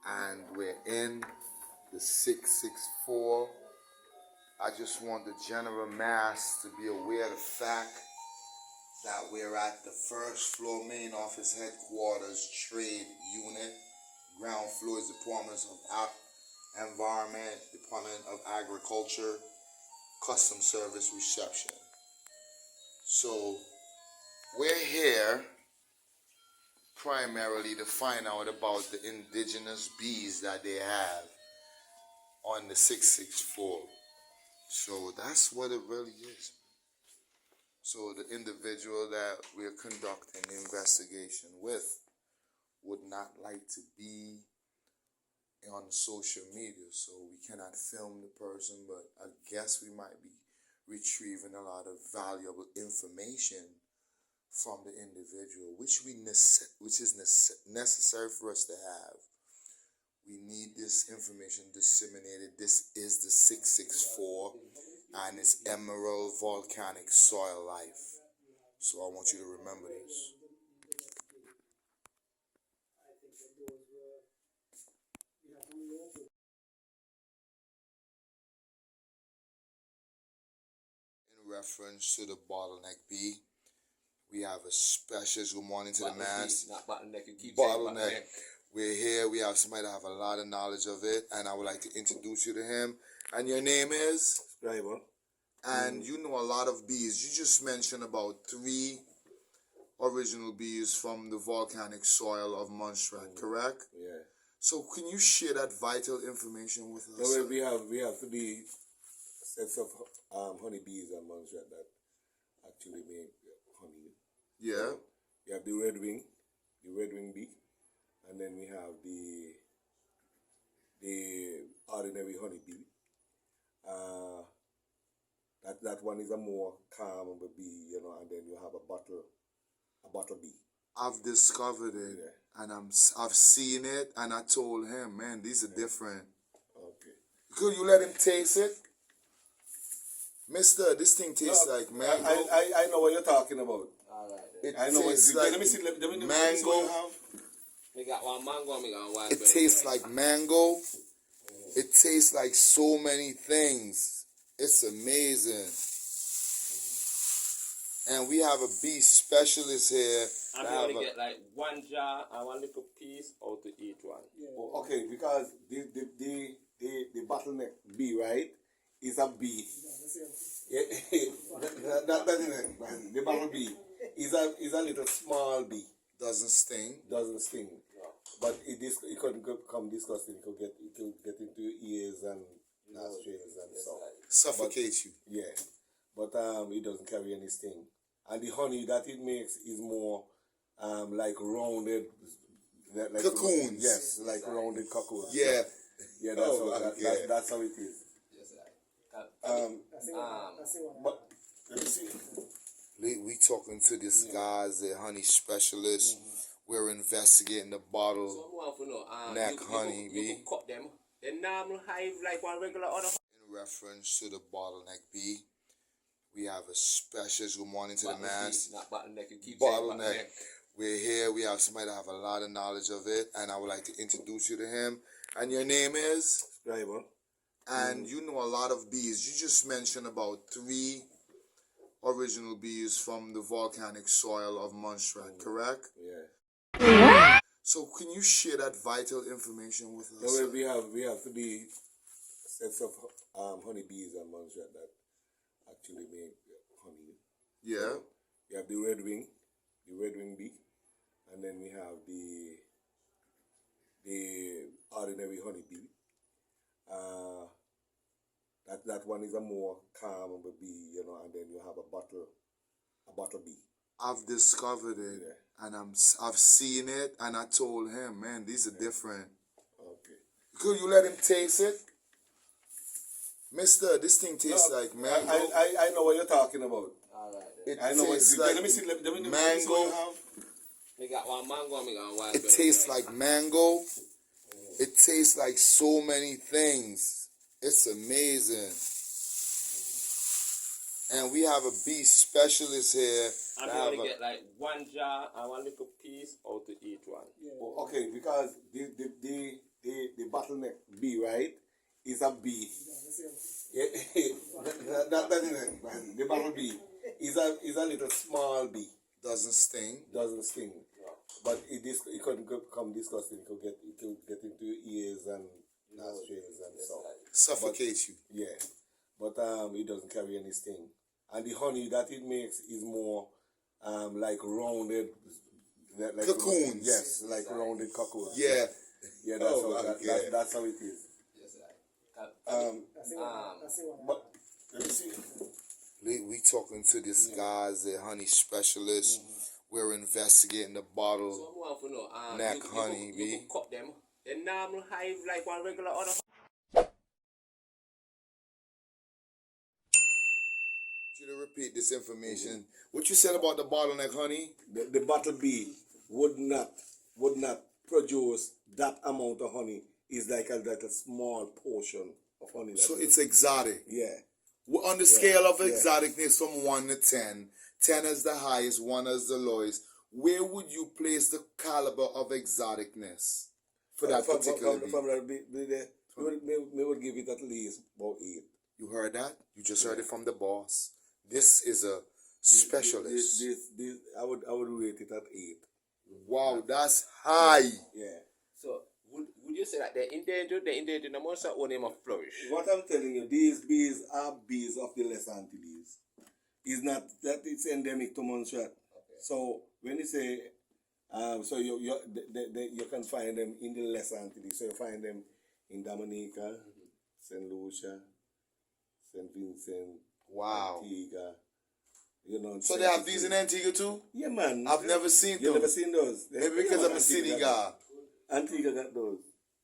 and we're in the 664. I just want the general mass to be aware of the fact that we're at the first floor main office headquarters trade unit. Ground floor is Department of Environment, Department of Agriculture, Custom Service Reception. So we're here primarily to find out about the indigenous bees that they have on the 664. So that's what it really is. So the individual that we're conducting the investigation with would not like to be on social media, so we cannot film the person, but I guess we might be retrieving a lot of valuable information from the individual, which is necessary for us to have. We need this information disseminated. This is the 664, and it's Emerald Volcanic Soil Life. So I want you to remember this. In reference to the bottleneck bee, we have a special good morning to the mass. Not bottleneck, you keep Bottleneck. We're here. We have somebody that have a lot of knowledge of it, and I would like to introduce you to him. And your name is? Scriber. And you know a lot of bees. You just mentioned about 3 original bees from the volcanic soil of Montserrat, correct? Yeah. So can you share that vital information with us? So we have 3 sets of honeybees on Montserrat that actually make honey. Yeah. So we have the red wing bee, and then we have the ordinary honeybee. That one is a more calm bee, you know, and then you have a bottle bee. I've discovered it, yeah. and I've seen it, and I told him, man, these are different. Okay. Could you let him taste it? Mister, this thing tastes like mango. I know what you're talking about. All right. I know tastes what. like Let me see. Let me mango. see what you have. We got one mango and we got one wild It berry. tastes like mango. It tastes like so many things. It's amazing. And we have a bee specialist here. I'm going to get like 1 jar and 1 little piece out to each one. Yeah. Oh, okay, because the bottleneck bee, right, is a bee. Yeah, that is it. The bottle bee is a little small bee. Doesn't sting. Doesn't sting. But it could become disgusting. It could get into your ears and nostrils and so. Suffocate you. Yeah, but it doesn't carry any sting. And the honey that it makes is more like rounded. Like cocoons. Yes, like rounded cocoons. Yeah. Yeah, that's how it is. Yes, right. But let me see. We talking to this guy's the honey specialist. We're investigating the bottle. So I want to know, neck honey you bee. can cut them. The normal hive like one regular other. In reference to the bottleneck bee, we have a specialist. Good morning to the mass. Not bottleneck, you keep Bottleneck. We're here. We have somebody that have a lot of knowledge of it, and I would like to introduce you to him. And your name is? Scriber. And you know a lot of bees. You just mentioned about 3 original bees from the volcanic soil of Montserrat, correct? Yeah. So can you share that vital information with us? So we have 3 sets of honeybees on Montserrat that actually make honey. Yeah. So we have the red wing bee, and then we have the ordinary honeybee. That one is a more calm bee, you know, and then you have a bottle bee. I've discovered it, and I've seen it, and I told him, man, these are different. Okay. Could you let him taste it? Mister, this thing tastes like mango. I know what you're talking about. All right. It I know tastes what. like Let me see. Let me see mango. what you have. We got one mango and we got one wild It berry. tastes like mango. It tastes like so many things. It's amazing. And we have a bee specialist here. I'm going to get like 1 jar and 1 little piece out to each one. Yeah. Oh, okay, because the the bottleneck bee, right, is a bee. Yeah, that is it. The battle bee is a little small bee. Doesn't sting. Doesn't sting, but it could become disgusting. It could get into your ears and nostrils and so. Suffocate you. Yeah, but it doesn't carry any sting. And the honey that it makes is more like rounded, like Cocoons. Yes, like rounded cocoons. Yeah. Yeah, that's Oh, how okay. that's how it is. But let me see. We talking to this guy's the honey specialist. We're investigating the bottle. So who want to know? Neck honey, you could cut them. The normal hive like one regular other. You to repeat this information. What you said about the bottleneck honey? The bottle bee would not produce that amount of honey. It's like a small portion of honey. So it's exotic. Yeah. On the scale of exoticness from 1 to 10, 10 is the highest, 1 is the lowest. Where would you place the caliber of exoticness for that particular bee? From that bee, we would give it at least about 8. You heard that? You just heard it from the boss. This is a specialist. This I would rate it at 8. Wow, that's high. Yeah. So would you say that they're endangered? They're endangered no more so or they must flourish? What I'm telling you, these bees are bees of the Les Antilles. It's not that it's endemic to Montserrat. Okay. So when you say, so you can find them in the Les Antilles. So you find them in Dominica, Saint Lucia, Saint Vincent, Wow. Antigua. You know. So they have these in Antigua too? Yeah, man. I've never seen You've them. never seen those? Maybe because I'm a city guy. Antigua got those.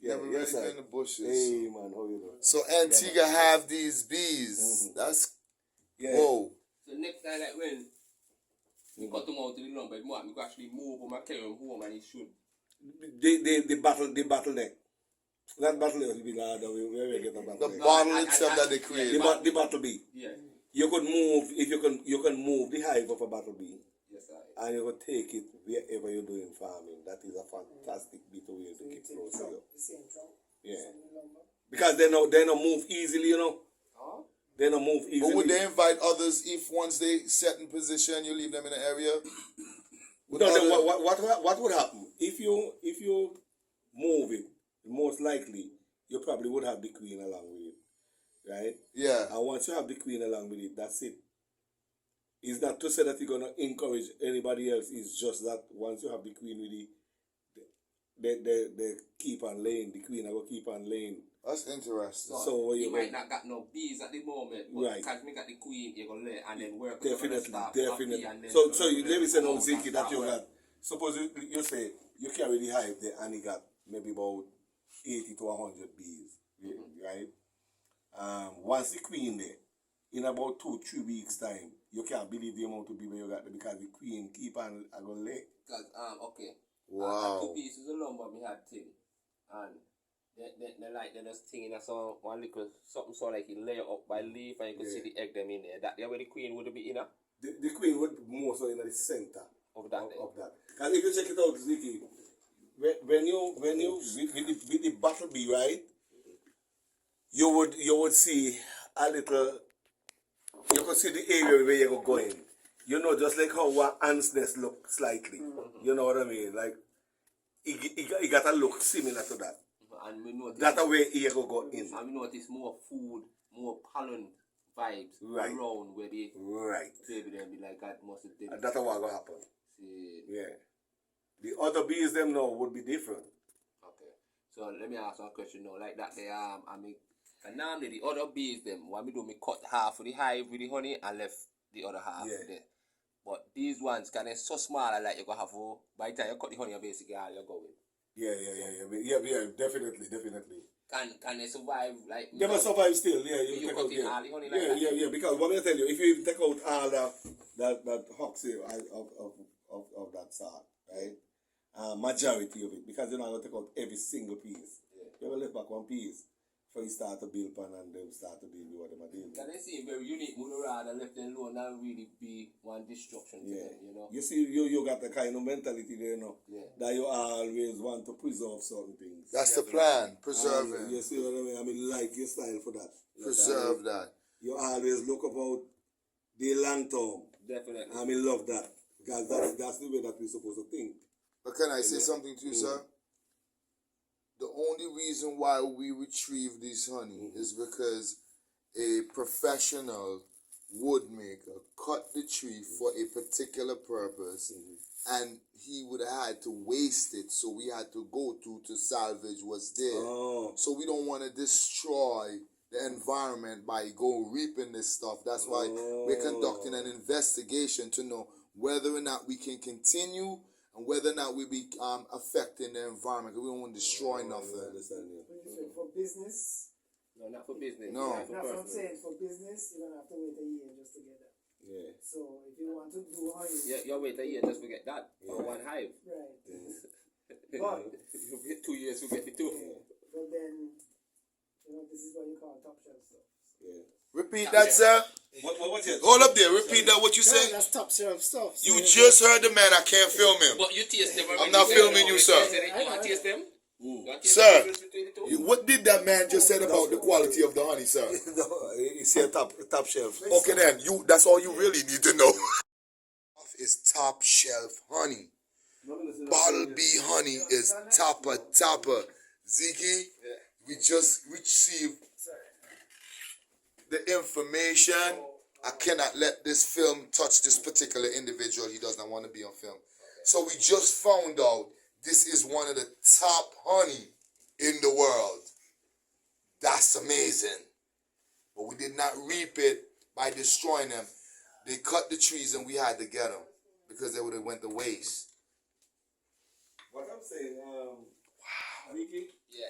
Yeah, Never really been in the bushes. Hey, man, how you doing? So Antigua have these bees. That's whoa. So next time like when you cut them out to the lumber, you can actually move them and carry them home and it should. The bottleneck. That bottleneck will be like that. We get a bottleneck. The bottle itself that they created. The battle bee. Yeah. You could move if you can move the hive of a battle bee. Yes, sir. And you could take it wherever you're doing farming. That is a fantastic bit of way to keep close to you. Yeah. Because they don't move easily, you know. Huh? They don't move easily. But would they invite others if once they set in position, you leave them in the area? What would happen if you move it? Most likely, you probably would have the queen along with it, right? Yeah. And once you have the queen along with it, that's it. It's not to say that you're gonna encourage anybody else. It's just that once you have the queen with it, they keep on laying. The queen will keep on laying. That's interesting. So you might not got no bees at the moment, but right. because me got the queen, you're gonna lay and then work. Definitely. So you let me say no Ziki that you got. Suppose you say you carry the hive there and you got maybe about 80 to 100 bees, right? Once the queen there, in about 2-3 weeks time, you can't believe the amount of bees you got there because the queen keep on going lay. Because okay. Wow. 2 pieces of lumber me had thing, and they just thing in so one little something so like you lay up by leaf and you could see the egg them in there. That there where the queen would be in a? The queen would be more so in the center of that. And if you check it out, Ziki, when you with the battle bee, right? You would see a little. You could see the area where you're going. You know, just like how one ant's nest look slightly. You know what I mean? Like it got a look similar to that. And we notice that's the way you go in. And we notice more food, more pollen vibes around where they baby them be like that must have did. And that's what will happen. See. Yeah. The other bees them now would be different. Okay. So let me ask one question now. Like that they I mean and normally the other bees them what me do me cut half of the hive with the honey and left the other half there. But these ones can they so small like you go have by the time you cut the honey basically all you're going. Yeah, definitely. Can they survive like they must survive still, you cut in all the honey like that? Because what I tell you, if you take out all that hoxie of that sort, right? Majority of it, because you're not gonna take out every single piece. You ever left back one piece. for you start to build pan and them start to deal with what them are dealing with. Can they seem very unique, would rather left them alone than really be one destruction to them, you know? You see, you got the kind of mentality there, you know, Yeah. that you always want to preserve certain things. That's the plan. Preserve And it. you see what I mean? I mean, like your style for that. Preserve that. You always look about the long term. Definitely. I mean, love that. Because that's the way that we're supposed to think. But can I say something to you, sir? The only reason why we retrieve these honey is because a professional woodmaker cut the tree for a particular purpose, and he would have had to waste it, so we had to go to salvage what's there. Oh. So we don't want to destroy the environment by go reaping this stuff. That's why we're conducting an investigation to know whether or not we can continue and whether or not we be affecting the environment. We don't want to destroy nothing. What you say, for business? No, not for business. No. not for That's what I'm personal. saying. For business, you're gonna have to wait a year just to get that. Yeah. So if you want to do honey, Yeah, you wait a year just to get that. Or one hive. right? But you get 2 years to get the two. But then, you know, this is what you call top shelf stuff. Yeah. Repeat that, sir. What's it? Hold up there. Repeat that. What you No, say? that's top shelf stuff. So You just heard the man. I can't film him. But you taste them. I'm not filming you, sir. You want to taste them? You want to taste Sir, the difference between the two? What did that man just said about the quality of the honey, sir? No, it's your top shelf. Okay, then that's all you really need to know. Is top shelf honey. Bottle bee honey is topper. Ziggy, we just received the information. I cannot let this film touch this particular individual. He does not want to be on film. So we just found out this is one of the top honey in the world. That's amazing. But we did not reap it by destroying them. They cut the trees and we had to get them because they would have went to waste. What I'm saying, Vicky, Yeah.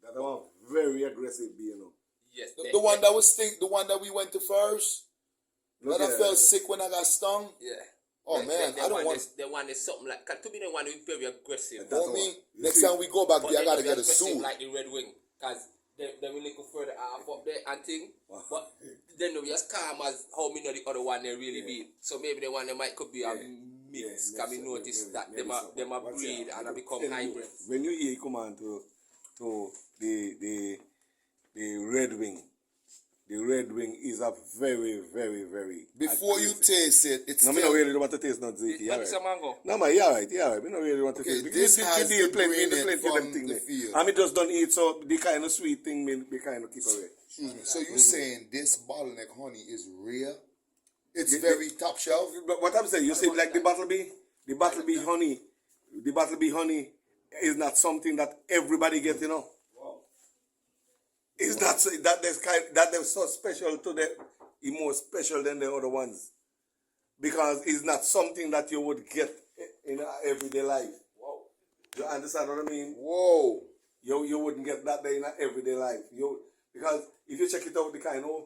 that one very aggressive bee, you know. Yes. The one that was the one that we went to first. Look That I at felt that. sick when I got stung. Yeah. Oh man, I don't want. The one is something like. To me, the one is very aggressive. That's For me, all. next time we go back But there, I they gotta don't get a be aggressive suit. like the Red Wing, cause they will look further up there and thing. But then we just calm as how me know the other one they really be. So maybe the one they might could be a mix. Can we notice that them a breed and a become hybrid. When you hear come on to the red wing. The red wing is a very, very, very. Before you taste it, it's No, me still, not really want to taste not Ziki. But it's a mango. No, man, you're right. Me not really want to Okay, taste. this has the plenty green of them from thing the there. field. And me just don't eat, so the kind of sweet thing me kind of keep away. Excuse me. So you saying this bottleneck honey is rare? It's very top shelf. But what I'm saying, you see, like the battle bee honey is not something that everybody gets, you know. It's not so, that they're so special to them, more special than the other ones, because it's not something that you would get in everyday life. Wow. You understand what I mean? Whoa. You wouldn't get that there in everyday life. Because if you check it out, the kind of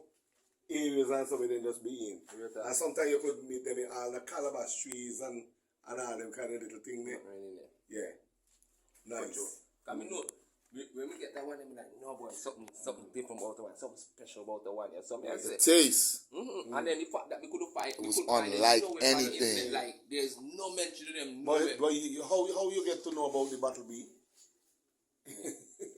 areas and stuff, they just be in. And sometimes you could meet them in all the calabash trees and all them kind of little thing there. Yeah. Nice. I mean, no. When we get that one, I'm like, no boy, something different about the one, something special about the one, yeah, something else. The taste. And then the fact that we couldn't find, was unlike anything. Like there's no mention of them. Nowhere. But how you get to know about the battle bee?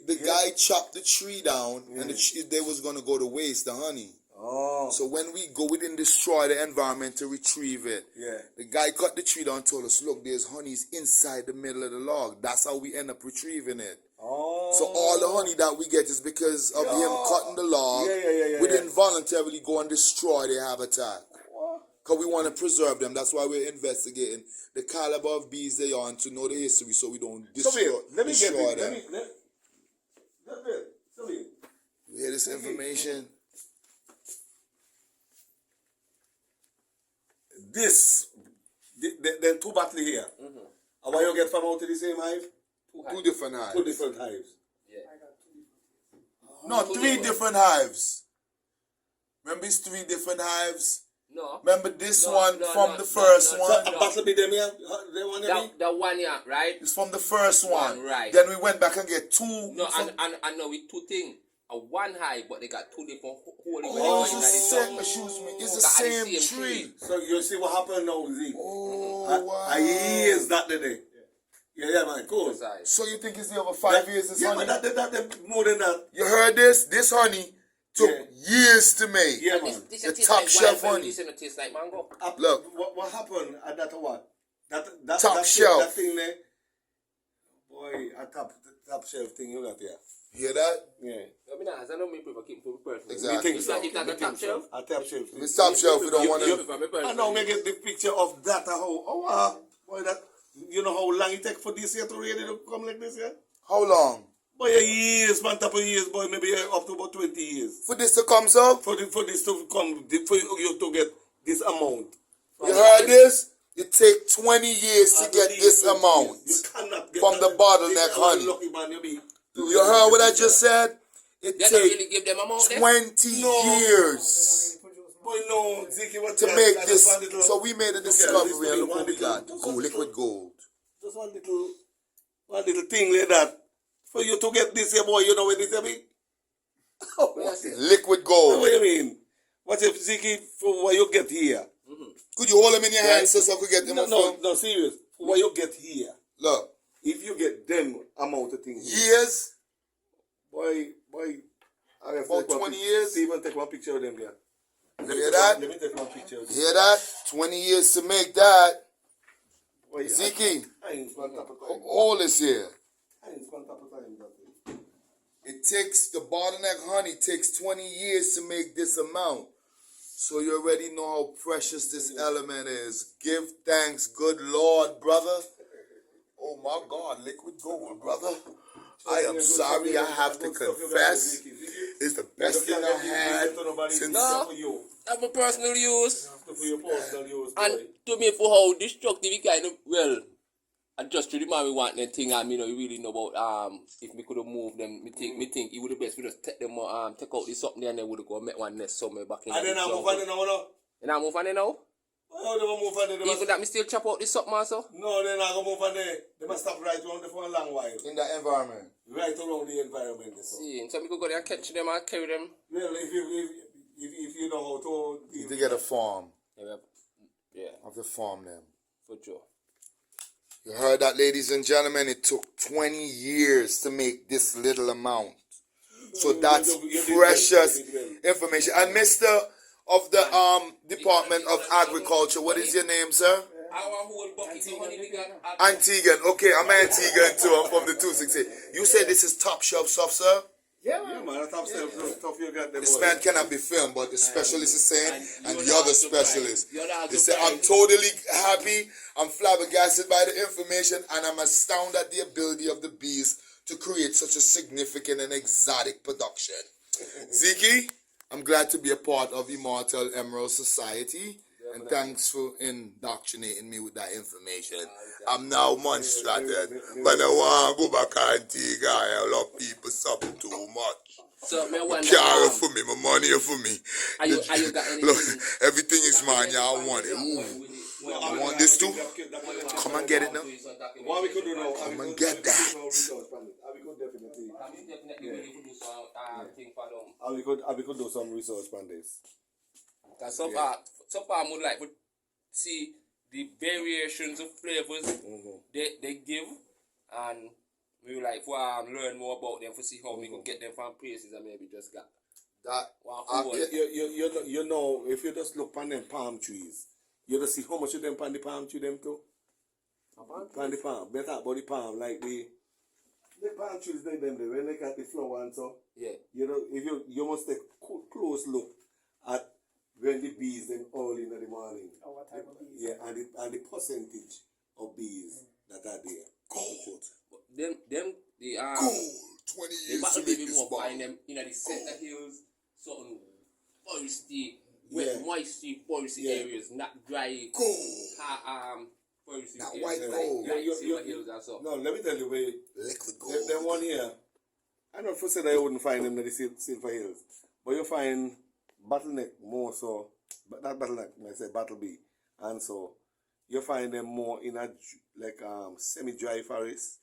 The guy chopped the tree down, and they was gonna go to waste the honey. Oh. So when we go, we didn't destroy the environment to retrieve it. Yeah. The guy cut the tree down and told us, look, there's honeys inside the middle of the log. That's how we end up retrieving it. Oh. So all the honey that we get is because of him cutting the log. Yeah, We didn't voluntarily go and destroy their habitat. Because we want to preserve them. That's why we're investigating the caliber of bees they are and to know the history so we don't destroy them. You hear this information? Then two battle here. And what you get from out of the same hive? Two different hives. Two different hives. No, three different hives. Remember it's three different hives? No. Remember this one from the first one? So a battle be them here? They want to The one here, right? It's from the first one. Right. Then we went back and get two. No, and no, with two things. a one high, but they got two different holes. Oh, it's the same, excuse me, it's the same tree. So you see what happened now, Z? Oh, wow. I years that day. Yeah, man, cool. So you think it's over 5 years, this honey? Yeah, but that more than that. You heard this? This honey took years to make. Yeah, man. This The tastes top like shelf wine, honey. This don't taste like mango. Look. What happened at that what? That Top that shelf. That thing there. Boy, a top shelf thing you got there. Hear that? Yeah. I don't mean people keep for person. Exactly. It's like a top shelf. A top shelf. It's top shelf, we don't want to. I know, me get the picture of that. Boy, that. You know how long it take for this year to really come like this year? How long? Boy, years, man, top of years, boy, maybe up to about 20 years. For this to come, sir? For this to come, for you to get this amount. You heard this? It take 20 years to get this amount You cannot get from the bottleneck honey. Lucky man, You heard what I just said? It They don't take really give them amount there. 20 years Boy, no, Ziki, what to you make got? this. Just one little- So we made a this discovery little- and look one what we little- got. just Gold, one liquid little- gold. Just one little thing like that. For you to get this here, boy, you know what this here be? Liquid gold. What do you mean? What if Ziki, for what you get here? Could you hold them in your hands so I could get them on film? No, serious. For what you get here, Look, if you get them amount of things, years, boy, I have about 20 years. Steven, take one picture of them there. Hear that? Let me take one picture of them. Hear that? 20 years to make that. Boy, Ziki, I ain't spent top of time. all is here. I ain't spent top of time that way. It takes, the bottleneck honey takes 20 years to make this amount. So you already know how precious this element is. Give thanks, good Lord, brother. Oh my God, liquid gold, brother. I am sorry, I have to confess. It's the best thing I had since... you. That's for personal use. For your personal use, And boy. to me, for how destructive it kind of, well, I just to the man we want that thing, and you know, you really know about if we could have moved them, me think it would have best we just take them take out this something and then would go make one nest somewhere back in. And then I move on now, no? And I move on there now? Well, they move on there. Even that me still chop out this something also? No, they're not going to move on there. They must stop right around there for a long while. In that environment. Right around the environment. So. See, so we could go there and catch them and carry them. Well, if you know how to... To get a farm. Yeah, Have to farm them. for sure. You heard that, ladies and gentlemen? It took 20 years to make this little amount. So that's precious information. And Mr. of the Department of Agriculture, what is your name, sir? Our whole bucket of honey we got. Antiguan. Okay, I'm Antiguan too. I'm from the 268. You say this is top shelf stuff, sir? Yeah, Yeah, man. man, that's tough you got them. This boy. man cannot be filmed, but the specialist is saying, and you're the not other surprised. specialist. You're not They say, I'm surprised. totally happy, I'm flabbergasted by the information, and I'm astounded at the ability of the bees to create such a significant and exotic production. Ziki, I'm glad to be a part of Immortal Emerald Society, and thanks for indoctrinating me with that information. I'm now Montserrat, but I want to go back to Antigua. I love people something too much. So, me wonder, Care for me, my money for me. Are you got anything? Look, everything is mine. Yeah, I want it. Ooh. You want this too? Come and get it now. What we could do now? Come and get that. We could definitely. We could do some research on this. So far, I would like to see the variations of flavors they give, and we would like to learn more about them to see how we can get them from places and maybe just got That one You know, if you just look on them palm trees, you just see how much of them on the palm tree them too. On the palm, better about the palm, like the palm trees they them there when they got the flower and so. yeah. You know, if you must take close look at when the bees them early in the morning. Oh, what type of bees? Yeah, and the percentage of bees that are there. gold. Them the Gold. 20 the years battle to make baby this more ball. find them in the center hills, something foresty, Yeah. moisty foresty Yeah. areas, not dry Gold. foresty Not areas, white like, gold. like You- silver hills and so. No, let me tell you, where Liquid gold. them one here, I don't first say that you wouldn't find them in the Silver Hills, but you find bottleneck more so, but not bottleneck, I say battle bee, and so you find them more in a like semi-dry forest.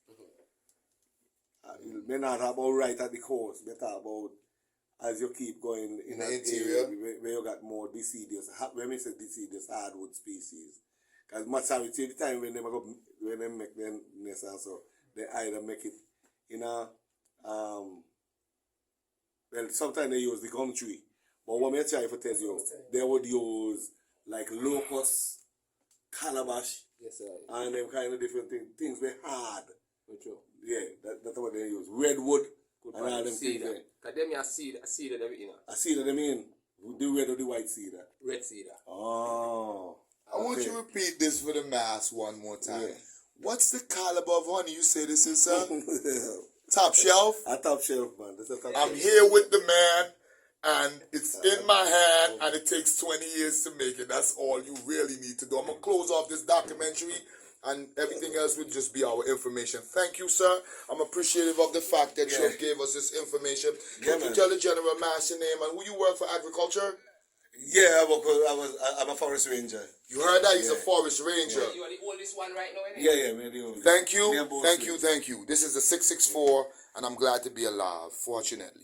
May not about right at the coast, they talk about as you keep going In that the interior? area where you got more deciduous. When we say deciduous hardwood species, because much time the time when they make their nest and so they either make it in a well, sometimes they use the gum tree, but what I'm trying to tell you, they would use like locust, calabash, Yes, sir. and them kind of different things were hard. Very true. Yeah, that's what they use. Redwood Good and all them cedar. things. Because them you seed and everything. I see that I mean the red or the white cedar. Red cedar. Oh. I want you to repeat this for the mass one more time. Yeah. What's the caliber of honey you say this is, sir? Top shelf? A top shelf, man. That's a top I'm shelf. here with the man, and it's in my hand, and it takes 20 years to make it. That's all you really need to do. I'm going to close off this documentary, and everything else will just be our information. Thank you, sir. I'm appreciative of the fact that you gave us this information. Can you tell the general mass your name and who you work for agriculture? Yeah, I'm a forest ranger. You heard that? He's a forest ranger. You are the oldest one right now, innit? Yeah, man. The oldest. Thank you. We are both Thank raised. you. Thank you. This is the 664, and I'm glad to be alive, fortunately.